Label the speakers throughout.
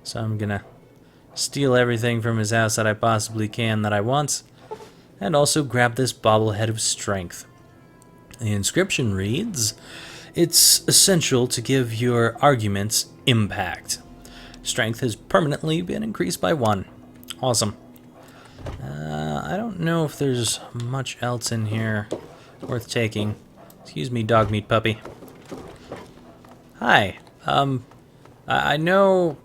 Speaker 1: So I'm gonna steal everything from his house that I possibly can that I want, and also grab this bobblehead of strength. The inscription reads, "It's essential to give your arguments impact. Strength has permanently been increased by 1. Awesome. I don't know if there's much else in here worth taking. Excuse me, dog meat puppy. Hi. I know...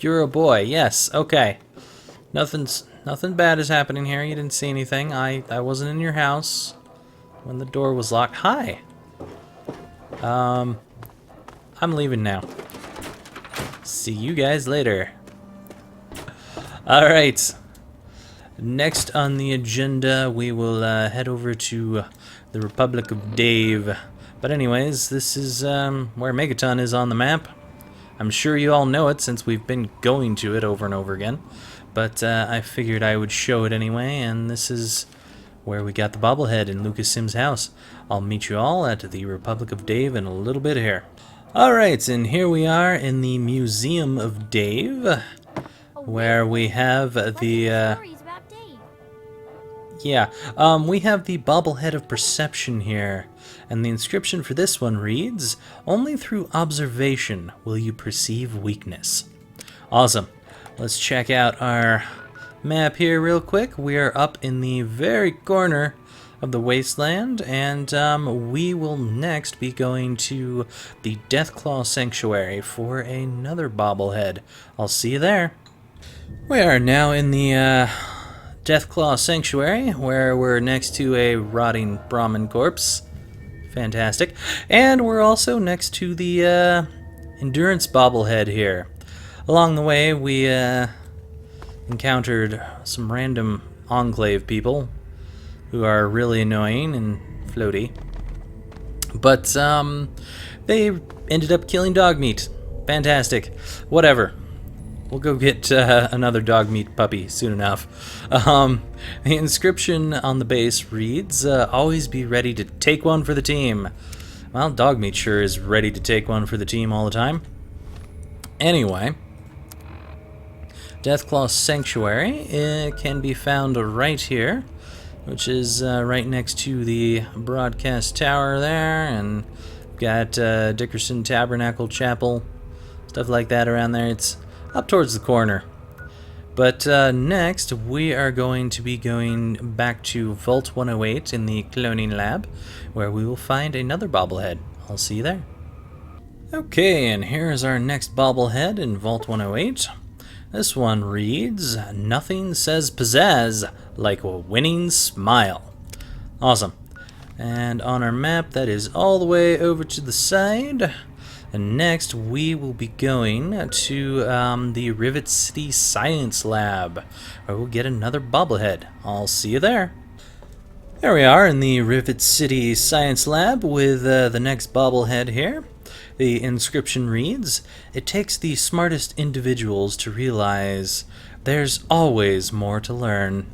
Speaker 1: you're a boy. Yes, okay. Nothing bad is happening here. You didn't see anything. I wasn't in your house when the door was locked. Hi. I'm leaving now. See you guys later. Alright. Next on the agenda, we will head over to the Republic of Dave. But anyways, this is where Megaton is on the map. I'm sure you all know it since we've been going to it over and over again. But I figured I would show it anyway, and this is where we got the bobblehead in Lucas Sim's house. I'll meet you all at the Republic of Dave in a little bit here. Alright, and here we are in the Museum of Dave, where we have the... we have the bobblehead of perception here, and the inscription for this one reads, "Only through observation will you perceive weakness." Awesome. Let's check out our map here real quick. We are up in the very corner of the wasteland, and we will next be going to the Deathclaw Sanctuary for another bobblehead. I'll see you there. We are now in the Deathclaw Sanctuary, where we're next to a rotting Brahmin corpse. Fantastic. And we're also next to the Endurance bobblehead here. Along the way, we encountered some random Enclave people who are really annoying and floaty. But they ended up killing dog meat. Fantastic. Whatever. We'll go get another dog meat puppy soon enough. The inscription on the base reads, "Always be ready to take one for the team." Well, dog meat sure is ready to take one for the team all the time. Anyway, Deathclaw Sanctuary can be found right here, which is right next to the broadcast tower there, and got Dickerson Tabernacle Chapel, stuff like that around there. It's up towards the corner. But next, we are going to be going back to Vault 108 in the cloning lab, where we will find another bobblehead. I'll see you there. Okay, and here is our next bobblehead in Vault 108. This one reads, "Nothing says pizzazz like a winning smile." Awesome. And on our map, that is all the way over to the side. And next, we will be going to the Rivet City Science Lab, where we'll get another bobblehead. I'll see you there. There we are in the Rivet City Science Lab with the next bobblehead here. The inscription reads, "It takes the smartest individuals to realize there's always more to learn."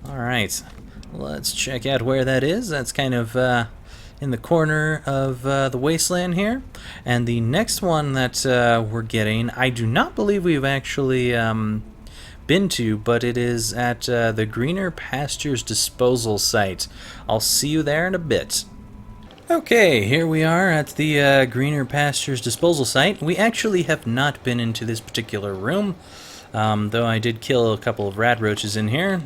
Speaker 1: Alright, let's check out where that is. That's kind of in the corner of the wasteland here. And the next one that we're getting, I do not believe we've actually been to, but it is at the Greener Pastures disposal site. I'll see you there in a bit. Okay, here we are at the Greener Pastures disposal site. We actually have not been into this particular room, though I did kill a couple of rat roaches in here.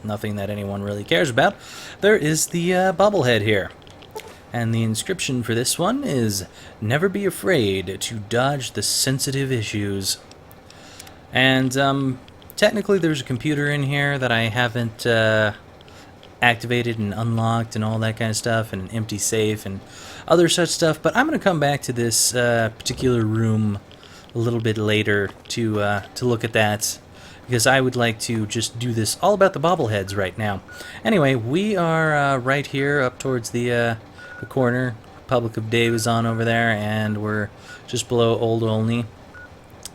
Speaker 1: Nothing that anyone really cares about. There is the bobblehead here. And the inscription for this one is, "Never be afraid to dodge the sensitive issues." And technically there's a computer in here that I haven't activated and unlocked and all that kind of stuff, and an empty safe and other such stuff, but I'm going to come back to this particular room a little bit later to look at that, because I would like to just do this all about the bobbleheads right now. Anyway, we are right here up towards the corner. Republic of Dave is on over there, and we're just below Old Olney,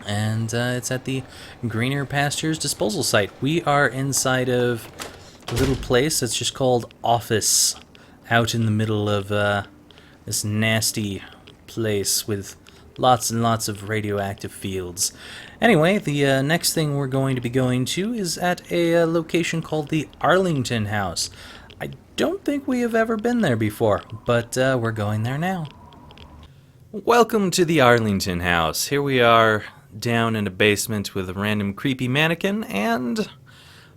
Speaker 1: and it's at the Greener Pastures disposal site. We are inside of a little place that's just called Office, out in the middle of this nasty place with Lots and lots of radioactive fields. Anyway, the next thing we're going to be going to is at a location called the Arlington House. I don't think we have ever been there before, but we're going there now. Welcome to the Arlington House. Here we are down in a basement with a random creepy mannequin and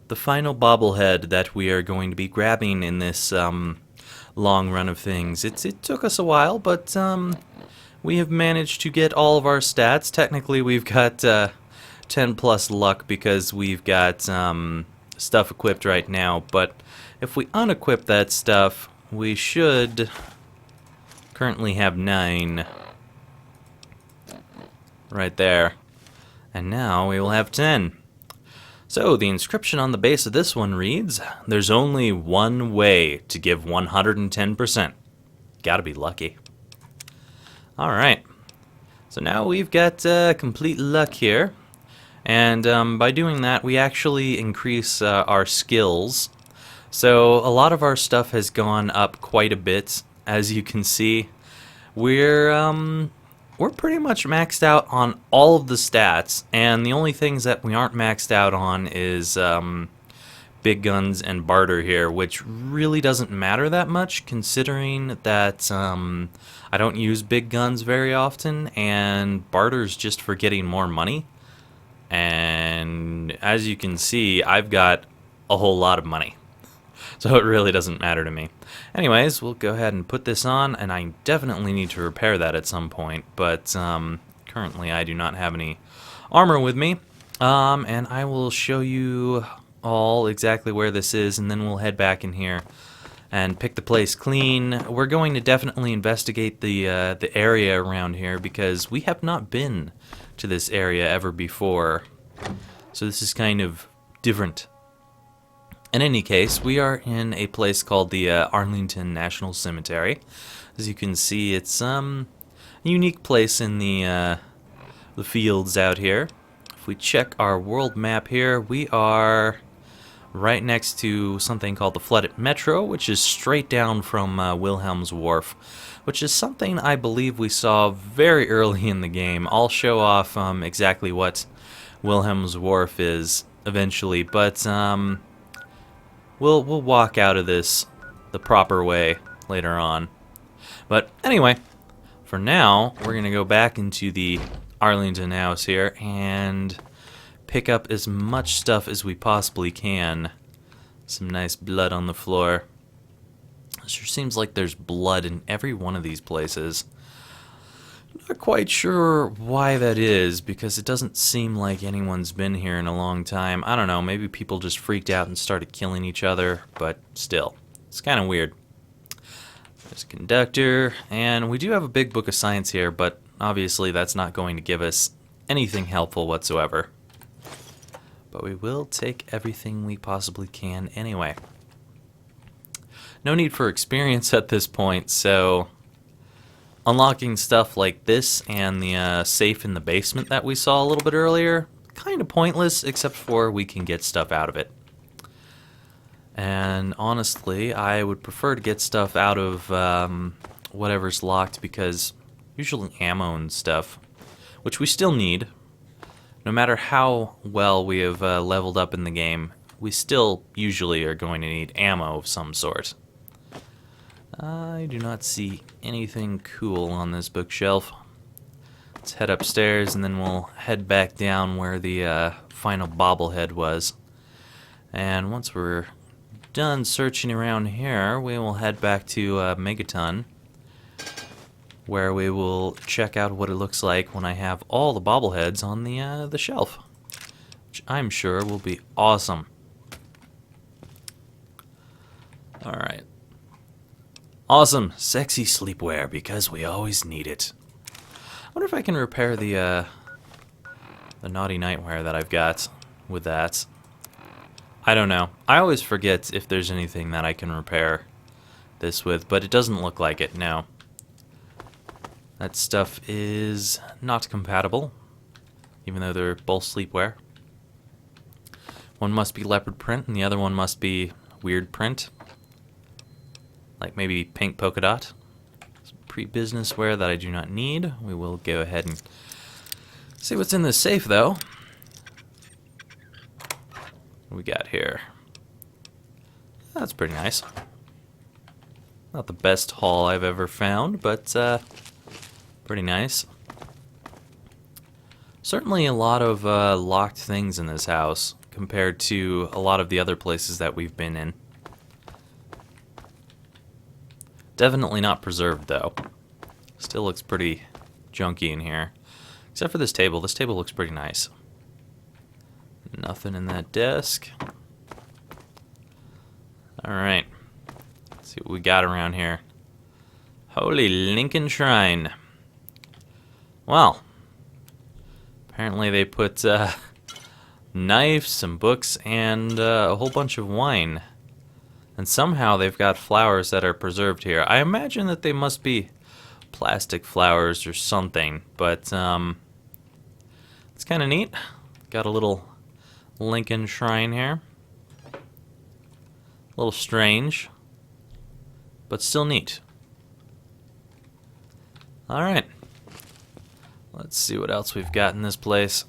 Speaker 1: the final bobblehead that we are going to be grabbing in this long run of things. It took us a while, but we have managed to get all of our stats. Technically, we've got 10 plus luck because we've got stuff equipped right now, but if we unequip that stuff, we should currently have 9 right there, and now we will have 10. So the inscription on the base of this one reads, "There's only one way to give 110%. Gotta be lucky." Alright, so now we've got complete luck here, and by doing that we actually increase our skills. So a lot of our stuff has gone up quite a bit. As you can see, we're pretty much maxed out on all of the stats, and the only things that we aren't maxed out on is big guns and barter here, which really doesn't matter that much considering that I don't use big guns very often, and barter's just for getting more money. And as you can see, I've got a whole lot of money, so it really doesn't matter to me. Anyways, we'll go ahead and put this on, and I definitely need to repair that at some point, but currently I do not have any armor with me, and I will show you all exactly where this is, and then we'll head back in here and pick the place clean. We're going to definitely investigate the area around here because we have not been to this area ever before, so this is kind of different. In any case, we are in a place called the Arlington National Cemetery. As you can see, it's a unique place in the fields out here. If we check our world map here, we are right next to something called the flooded metro, which is straight down from Wilhelm's Wharf, which is something I believe we saw very early in the game. I'll show off exactly what Wilhelm's Wharf is eventually, but We'll walk out of this the proper way later on. But anyway, for now, we're going to go back into the Arlington House here and pick up as much stuff as we possibly can. Some nice blood on the floor. It sure seems like there's blood in every one of these places. Not quite sure why that is, because it doesn't seem like anyone's been here in a long time. I don't know, maybe people just freaked out and started killing each other, but still, it's kind of weird. There's a conductor, and we do have a big book of science here, but obviously that's not going to give us anything helpful whatsoever. But we will take everything we possibly can anyway. No need for experience at this point, so unlocking stuff like this and the safe in the basement that we saw a little bit earlier, kind of pointless, except for we can get stuff out of it. And honestly, I would prefer to get stuff out of whatever's locked, because usually ammo and stuff, which we still need, no matter how well we have leveled up in the game, we still usually are going to need ammo of some sort. I do not see anything cool on this bookshelf. Let's head upstairs and then we'll head back down where the final bobblehead was. And once we're done searching around here, we will head back to Megaton, where we will check out what it looks like when I have all the bobbleheads on the shelf, which I'm sure will be awesome. Alright. Awesome, sexy sleepwear, because we always need it. I wonder if I can repair the naughty nightwear that I've got with that. I don't know. I always forget if there's anything that I can repair this with, but it doesn't look like it, no. That stuff is not compatible, even though they're both sleepwear. One must be leopard print, and the other one must be weird print. Like maybe pink polka dot. pre-businessware that I do not need. We will go ahead and see what's in this safe, though. What we got here? That's pretty nice. Not the best haul I've ever found, but pretty nice. Certainly a lot of locked things in this house compared to a lot of the other places that we've been in. Definitely not preserved, though. Still looks pretty junky in here. Except for this table. This table looks pretty nice. Nothing in that desk. Alright. Let's see what we got around here. Holy Lincoln Shrine. Well, apparently they put knives, some books, and a whole bunch of wine. And somehow they've got flowers that are preserved here. I imagine that they must be plastic flowers or something, but it's kind of neat. Got a little Lincoln Shrine here. A little strange, but still neat. Alright. Let's see what else we've got in this place.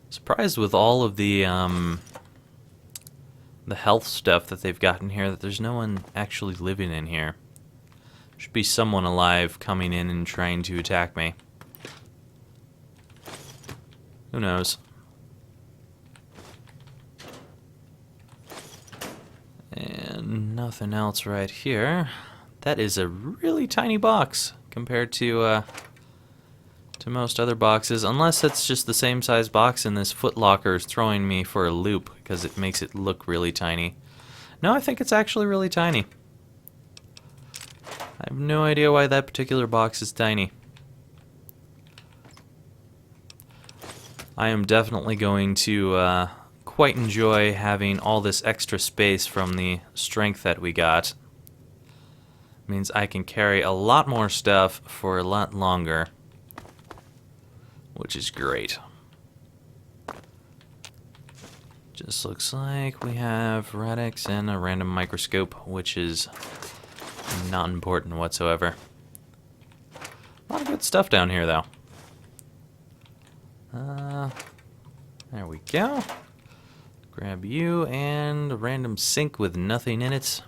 Speaker 1: Surprised with all of the health stuff that they've got in here that there's no one actually living in here. Should be someone alive coming in and trying to attack me. Who knows? And nothing else right here. That is a really tiny box compared to most other boxes, unless it's just the same size box and this Foot Locker is throwing me for a loop because it makes it look really tiny. No, I think it's actually really tiny. I have no idea why that particular box is tiny. I am definitely going to quite enjoy having all this extra space from the strength that we got. Means I can carry a lot more stuff for a lot longer, which is great. Just looks like we have radix and a random microscope, which is not important whatsoever. A lot of good stuff down here, though. There we go. Grab you and a random sink with nothing in it.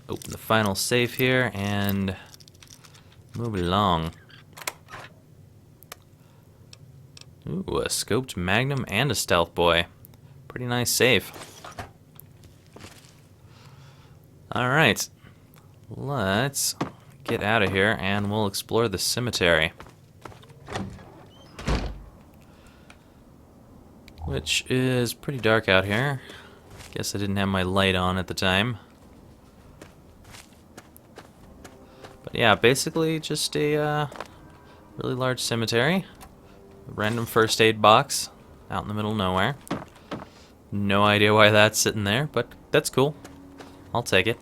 Speaker 1: Open the final safe here and move along. Ooh, a scoped magnum and a stealth boy. Pretty nice safe. Alright, let's get out of here and we'll explore the cemetery. Which is pretty dark out here. Guess I didn't have my light on at the time. But yeah, basically just a really large cemetery. A random first aid box out in the middle of nowhere. No idea why that's sitting there, but that's cool. I'll take it.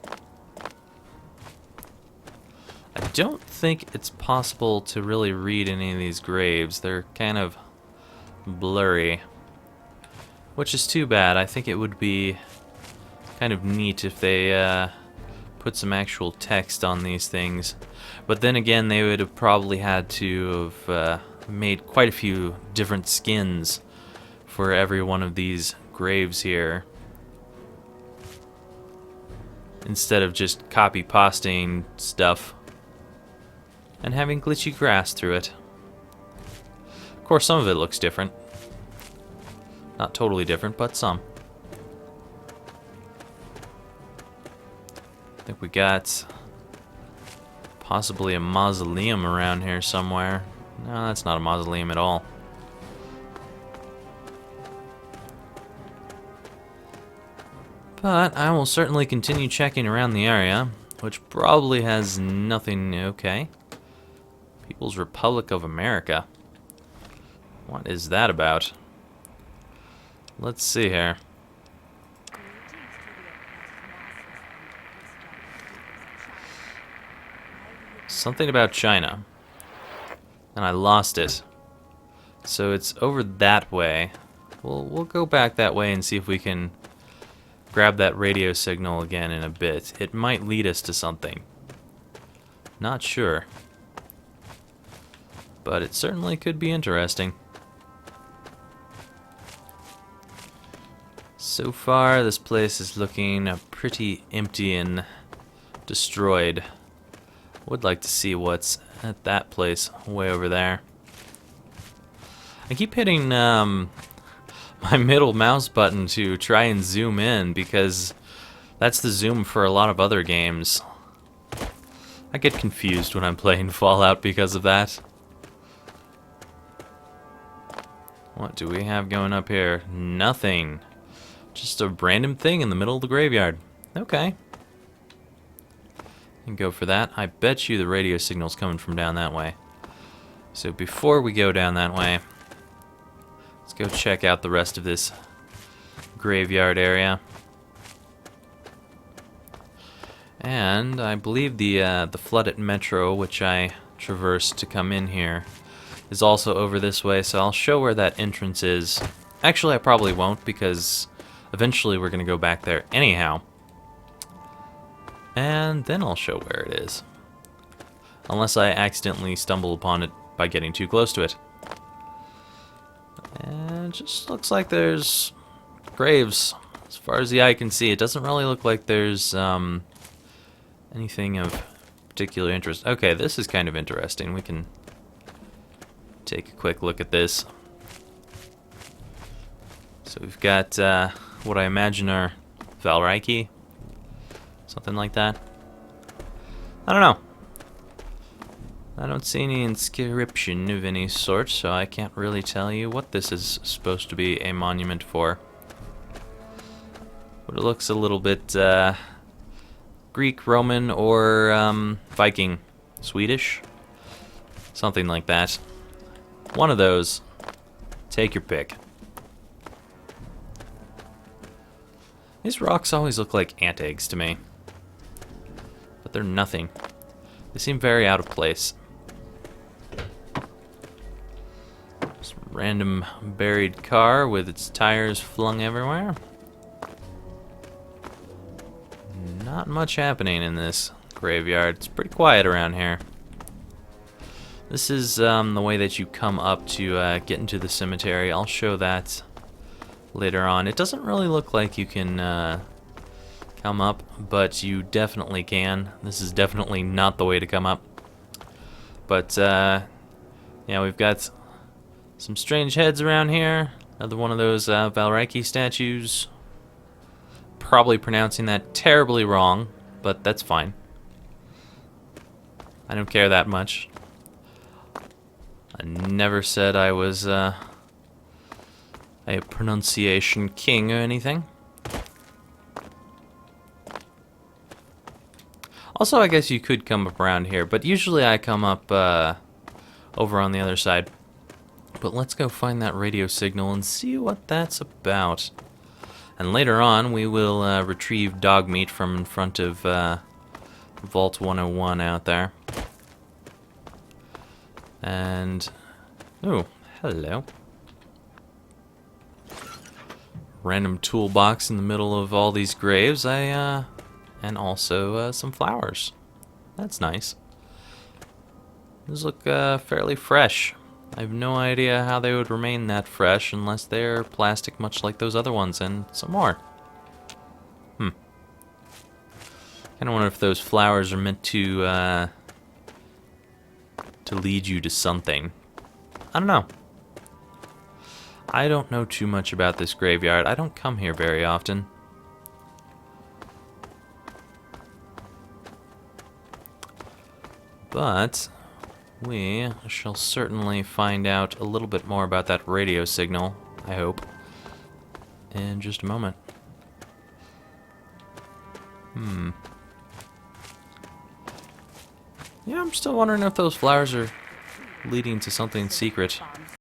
Speaker 1: I don't think it's possible to really read any of these graves. They're kind of blurry. Which is too bad. I think it would be kind of neat if they put some actual text on these things. But then again, they would have probably had to have made quite a few different skins for every one of these graves here, instead of just copy-pasting stuff and having glitchy grass through it. Of course, some of it looks different. Not totally different, but some. I think we got possibly a mausoleum around here somewhere. No, that's not a mausoleum at all. But I will certainly continue checking around the area, which probably has nothing. Okay. People's Republic of America. What is that about? Let's see here. Something about China. And I lost it. So it's over that way. We'll go back that way and see if we can grab that radio signal again in a bit. It might lead us to something. Not sure. But it certainly could be interesting. So far, this place is looking pretty empty and destroyed. Would like to see what's at that place way over there. I keep hitting my middle mouse button to try and zoom in because that's the zoom for a lot of other games. I get confused when I'm playing Fallout because of that. What do we have going up here? Nothing. Just a random thing in the middle of the graveyard. Okay. And go for that. I bet you the radio signal's coming from down that way. So before we go down that way, let's go check out the rest of this graveyard area. And I believe the flooded metro, which I traversed to come in here, is also over this way, so I'll show where that entrance is. Actually, I probably won't, because eventually we're going to go back there anyhow. And then I'll show where it is. Unless I accidentally stumble upon it by getting too close to it. And it just looks like there's graves. As far as the eye can see, it doesn't really look like there's anything of particular interest. Okay, this is kind of interesting. We can take a quick look at this. So we've got what I imagine are Valriki, something like that. I don't know. I don't see any inscription of any sort, so I can't really tell you what this is supposed to be a monument for. But it looks a little bit Greek, Roman, or Viking, Swedish, something like that. One of those. Take your pick. These rocks always look like ant eggs to me. But they're nothing. They seem very out of place. Some random buried car with its tires flung everywhere. Not much happening in this graveyard. It's pretty quiet around here. This is the way that you come up to get into the cemetery. I'll show that later on. It doesn't really look like you can come up, but you definitely can. This is definitely not the way to come up. But yeah, we've got some strange heads around here. Another one of those Valriki statues. Probably pronouncing that terribly wrong, but that's fine. I don't care that much. I never said I was a pronunciation king or anything. Also, I guess you could come up around here, but usually I come up over on the other side. But let's go find that radio signal and see what that's about. And later on, we will retrieve dog meat from in front of Vault 101 out there. And, oh, hello. Random toolbox in the middle of all these graves. And also some flowers. That's nice. These look fairly fresh. I have no idea how they would remain that fresh unless they're plastic, much like those other ones, and some more. Kind of wonder if those flowers are meant to lead you to something. I don't know. I don't know too much about this graveyard. I don't come here very often. But we shall certainly find out a little bit more about that radio signal, I hope, in just a moment. Yeah, I'm still wondering if those flowers are leading to something secret.